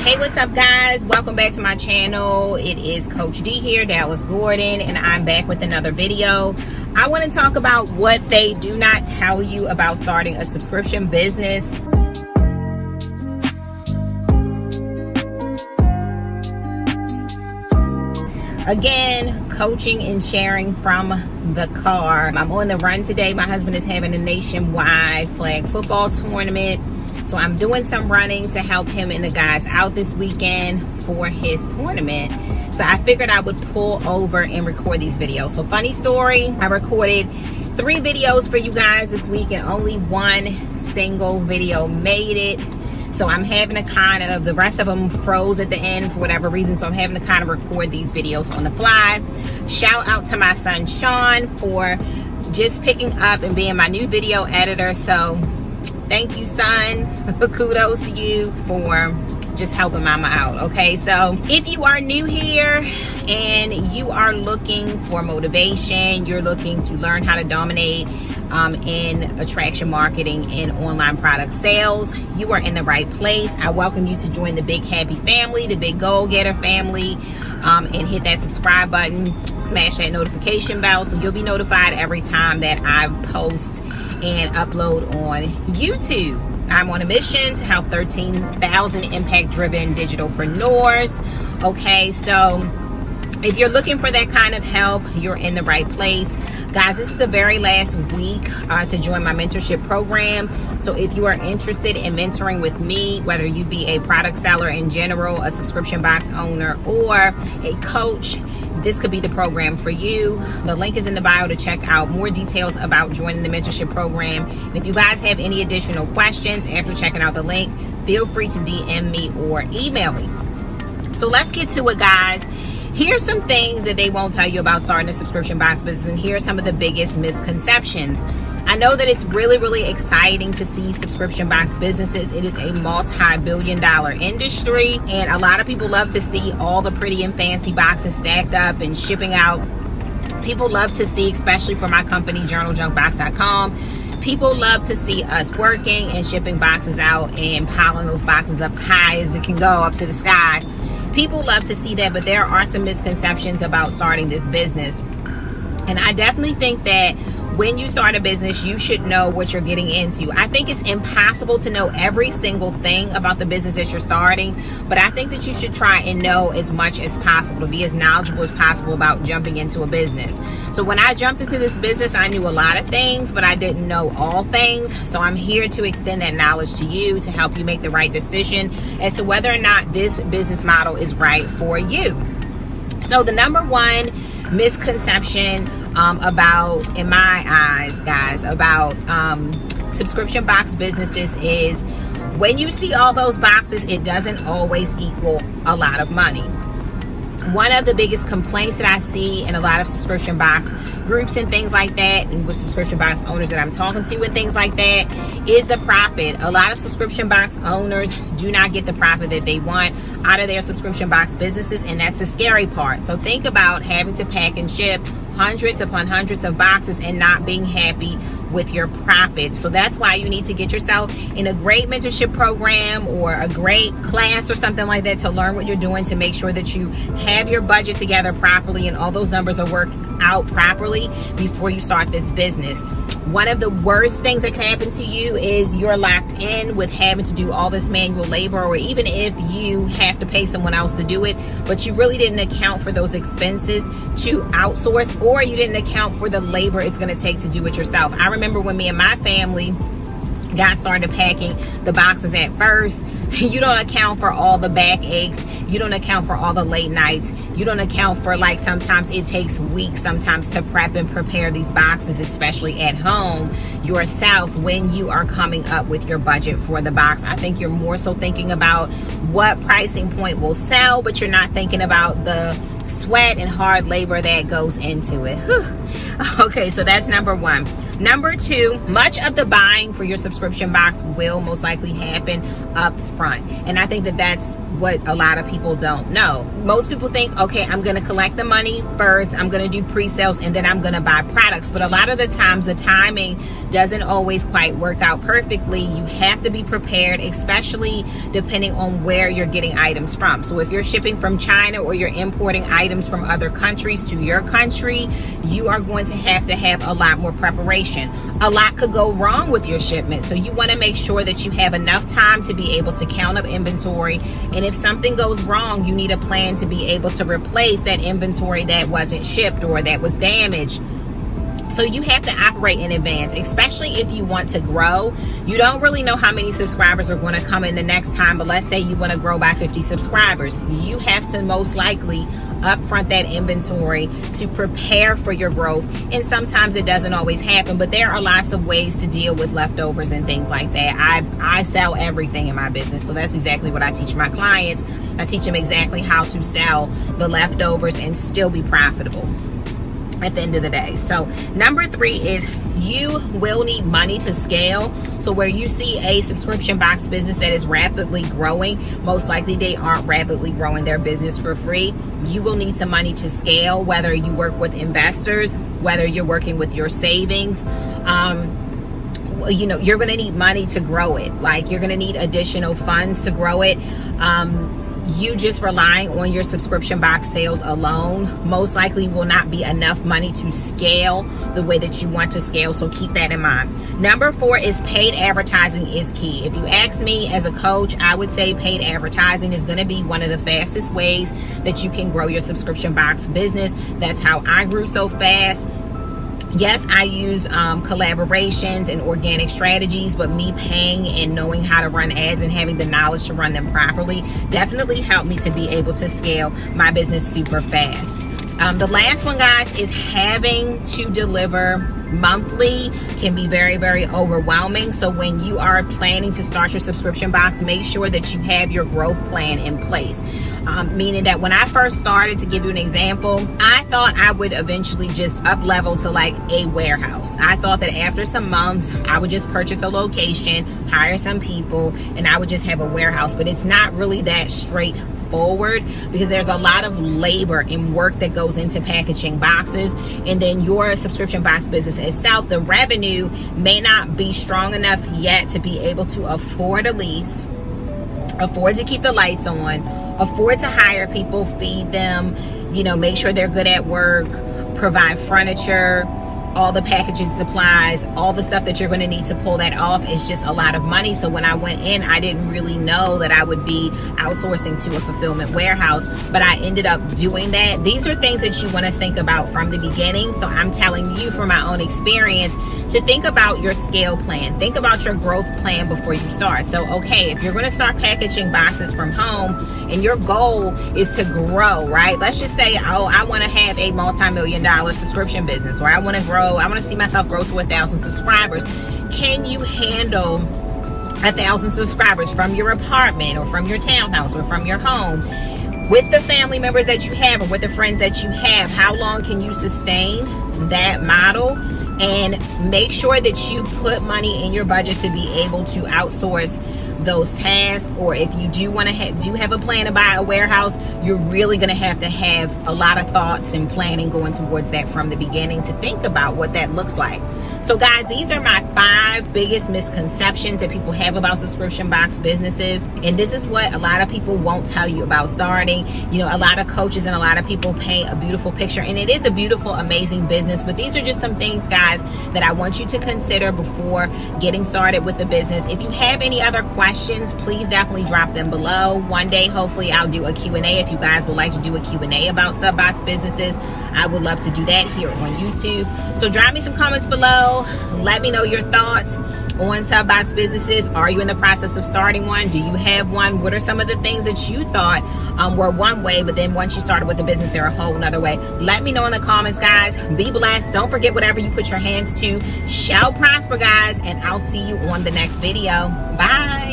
Hey, what's up, guys? Welcome back to my channel. It is Coach D here, Dallas Gordon, and I'm back with another video. I want to talk about what they do not tell you about starting a subscription business. Again, coaching and sharing from the car. I'm on the run today. My husband is having a nationwide flag football tournament. So I'm doing some running to help him and the guys out this weekend for his tournament. So I figured I would pull over and record these videos. So funny story, I recorded 3 videos for you guys this week and only one single video made it. So I'm having to kind of, the rest of them froze at the end for whatever reason. So I'm having to kind of record these videos on the fly. Shout out to my son, Sean, for just picking up and being my new video editor. So thank you, son. Kudos to you for just helping mama out. Okay, so if you are new here and you are looking for motivation, you're looking to learn how to dominate in attraction marketing and online product sales, you are in the right place. I welcome you to join the Big Happy family, the Big Goal Getter family, and hit that subscribe button, smash that notification bell so you'll be notified every time that I post and upload on YouTube. I'm on a mission to help 13,000 impact-driven digitalpreneurs. Okay, so if you're looking for that kind of help, you're in the right place. Guys, this is the very last week to join my mentorship program. So if you are interested in mentoring with me, whether you be a product seller in general, a subscription box owner, or a coach, this could be the program for you. The link is in the bio to check out more details about joining the mentorship program. And if you guys have any additional questions after checking out the link, feel free to DM me or email me. So let's get to it, guys. Here's some things that they won't tell you about starting a subscription box business, and here's some of the biggest misconceptions. I know that it's really, really exciting to see subscription box businesses. It is a multi-billion-dollar industry, and a lot of people love to see all the pretty and fancy boxes stacked up and shipping out. People love to see, especially for my company, JournalJunkBox.com, people love to see us working and shipping boxes out and piling those boxes up as high as it can go, up to the sky. People love to see that, but there are some misconceptions about starting this business. And I definitely think that when you start a business, you should know what you're getting into. I think it's impossible to know every single thing about the business that you're starting, but I think that you should try and know as much as possible, to be as knowledgeable as possible about jumping into a business. So when I jumped into this business, I knew a lot of things, but I didn't know all things. So I'm here to extend that knowledge to you to help you make the right decision as to whether or not this business model is right for you. So the number one misconception about, in my eyes, guys, about subscription box businesses is when you see all those boxes, it doesn't always equal a lot of money. One of the biggest complaints that I see in a lot of subscription box groups and things like that, and with subscription box owners that I'm talking to and things like that, is the profit. A lot of subscription box owners do not get the profit that they want out of their subscription box businesses, and that's the scary part. So think about having to pack and ship hundreds upon hundreds of boxes and not being happy with your profit. So that's why you need to get yourself in a great mentorship program or a great class or something like that to learn what you're doing, to make sure that you have your budget together properly and all those numbers are worked out properly before you start this business. One of the worst things that can happen to you is you're locked in with having to do all this manual labor, or even if you have to pay someone else to do it, but you really didn't account for those expenses to outsource, or you didn't account for the labor it's going to take to do it yourself. I remember when me and my family got started packing the boxes at first, you don't account for all the back aches. You don't account for all the late nights. You don't account for, like, sometimes it takes weeks sometimes to prep and prepare these boxes, especially at home yourself, when you are coming up with your budget for the box. I think you're more so thinking about what pricing point will sell, but you're not thinking about the sweat and hard labor that goes into it. Whew. Okay, so that's number one. Number 2, much of the buying for your subscription box will most likely happen up front. And I think that that's what a lot of people don't know. Most people think, okay, I'm going to collect the money first, I'm going to do pre-sales, and then I'm going to buy products. But a lot of the times the timing doesn't always quite work out perfectly. You have to be prepared, especially depending on where you're getting items from. So if you're shipping from China or you're importing items from other countries to your country, you are going to have a lot more preparation. A lot could go wrong with your shipment. So you want to make sure that you have enough time to be able to count up inventory. And if something goes wrong, you need a plan to be able to replace that inventory that wasn't shipped or that was damaged. So you have to operate in advance, especially if you want to grow. You don't really know how many subscribers are going to come in the next time, but let's say you want to grow by 50 subscribers. You have to most likely upfront that inventory to prepare for your growth. And sometimes it doesn't always happen, but there are lots of ways to deal with leftovers and things like that. I sell everything in my business, so that's exactly what I teach my clients. I teach them exactly how to sell the leftovers and still be profitable at the end of the day. So number 3 is you will need money to scale. So where you see a subscription box business that is rapidly growing, most likely they aren't rapidly growing their business for free. You will need some money to scale, whether you work with investors, whether you're working with your savings. You're going to need money to grow it. Like, you're going to need additional funds to grow it. You just relying on your subscription box sales alone most likely will not be enough money to scale the way that you want to scale. So keep that in mind. Number 4 is paid advertising is key. If you ask me as a coach, I would say paid advertising is going to be one of the fastest ways that you can grow your subscription box business. That's how I grew so fast. Yes, I use collaborations and organic strategies, but me paying and knowing how to run ads and having the knowledge to run them properly definitely helped me to be able to scale my business super fast. The last one, guys, is having to deliver monthly can be very, very overwhelming. So when you are planning to start your subscription box, make sure that you have your growth plan in place. Meaning that when I first started, to give you an example, I thought I would eventually just up level to like a warehouse. I thought that after some months, I would just purchase a location, hire some people, and I would just have a warehouse. But it's not really that straightforward, because there's a lot of labor and work that goes into packaging boxes. And then your subscription box business itself, the revenue may not be strong enough yet to be able to afford a lease, afford to keep the lights on, afford to hire people, feed them, make sure they're good at work, provide furniture, all the packaging supplies, all the stuff that you're going to need to pull that off is just a lot of money. So when I went in, I didn't really know that I would be outsourcing to a fulfillment warehouse, but I ended up doing that. These are things that you want to think about from the beginning. So I'm telling you from my own experience to think about your scale plan. Think about your growth plan before you start. So, okay, if you're going to start packaging boxes from home and your goal is to grow, right? Let's just say, I want to have a multi-million-dollar subscription business, or I want to grow, I want to see myself grow to 1,000 subscribers. Can you handle 1,000 subscribers from your apartment or from your townhouse or from your home? With the family members that you have or with the friends that you have, how long can you sustain that model? And make sure that you put money in your budget to be able to outsource those tasks. Or if you do want to have a plan to buy a warehouse, you're really going to have a lot of thoughts and planning going towards that from the beginning to think about what that looks like. So guys, these are my 5 biggest misconceptions that people have about subscription box businesses. And this is what a lot of people won't tell you about starting. A lot of coaches and a lot of people paint a beautiful picture, and it is a beautiful, amazing business. But these are just some things, guys, that I want you to consider before getting started with the business. If you have any other questions, please definitely drop them below. One day, hopefully, I'll do a Q&A. If you guys would like to do a Q&A about sub-box businesses, I would love to do that here on YouTube. So drop me some comments below. Let me know your thoughts on sub-box businesses. Are you in the process of starting one? Do you have one? What are some of the things that you thought were one way, but then once you started with the business, they're a whole another way? Let me know in the comments, guys. Be blessed. Don't forget, whatever you put your hands to shall prosper, guys. And I'll see you on the next video. Bye.